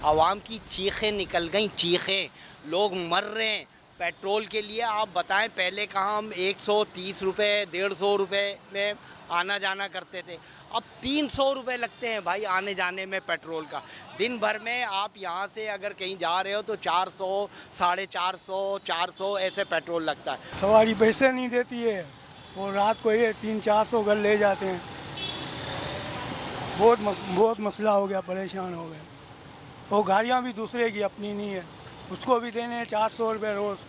आवाम की चीखें निकल गई, चीखें, लोग मर रहे हैं पेट्रोल के लिए। आप बताएं, पहले कहाँ हम 130 रुपये 150 रुपये में आना जाना करते थे, अब 300 रुपये लगते हैं भाई आने जाने में पेट्रोल का। दिन भर में आप यहाँ से अगर कहीं जा रहे हो तो 400, 450, 400 ऐसे पेट्रोल लगता है। सवारी पैसे नहीं देती है और रात को ये 300-400 घर ले जाते हैं। बहुत मसला हो गया, परेशान हो गए। और गाड़ियाँ भी दूसरे की, अपनी नहीं है, उसको भी देने हैं 400 रुपये रोज़,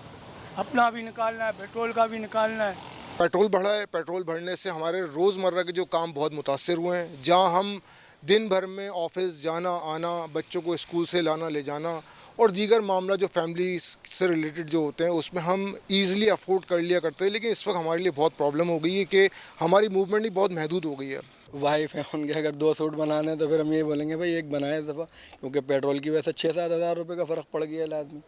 अपना भी निकालना है, पेट्रोल का भी निकालना है। पेट्रोल बढ़ा है, पेट्रोल बढ़ने से हमारे रोज़मर्रा के जो काम बहुत मुतासर हुए हैं। जहाँ हम दिन भर में ऑफिस जाना आना, बच्चों को स्कूल से लाना ले जाना और दीगर मामला जो फैमिली से रिलेटेड जो होते हैं उसमें हम ईज़िली अफोर्ड कर लिया करते हैं, लेकिन इस वक्त हमारे लिए बहुत प्रॉब्लम हो गई है कि हमारी मूवमेंट ही बहुत महदूद हो गई है। वाइफ है उनके, अगर 2 सूट बनाने हैं तो फिर हम ये बोलेंगे भाई एक बनाए दफ़ा, क्योंकि पेट्रोल की वजह से 6-7 हज़ार रुपये का फ़र्क पड़ गया है आदमी।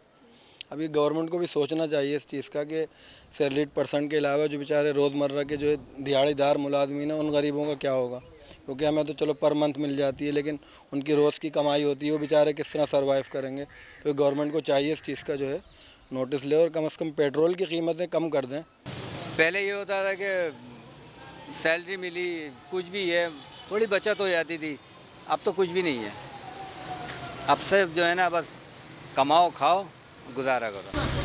अभी गवर्नमेंट को भी सोचना चाहिए इस चीज़ का कि सैलरीड पर्सन के अलावा जो बेचारे रोज़मर्रा के जो दिहाड़ीदार मुलाजमीन हैं उन गरीबों का क्या होगा, क्योंकि हमें तो चलो पर मंथ मिल जाती है, लेकिन उनकी रोज़ की कमाई होती है, वो बेचारे किस तरह सर्वाइव करेंगे। तो गवर्नमेंट को चाहिए इस चीज़ का जो है नोटिस ले और कम से कम पेट्रोल की कीमतें कम कर दें। पहले ये होता था कि सैलरी मिली, कुछ भी है, थोड़ी बचत हो जाती थी, अब तो कुछ भी नहीं है। अब सिर्फ जो है ना बस कमाओ खाओ गुजारा करो।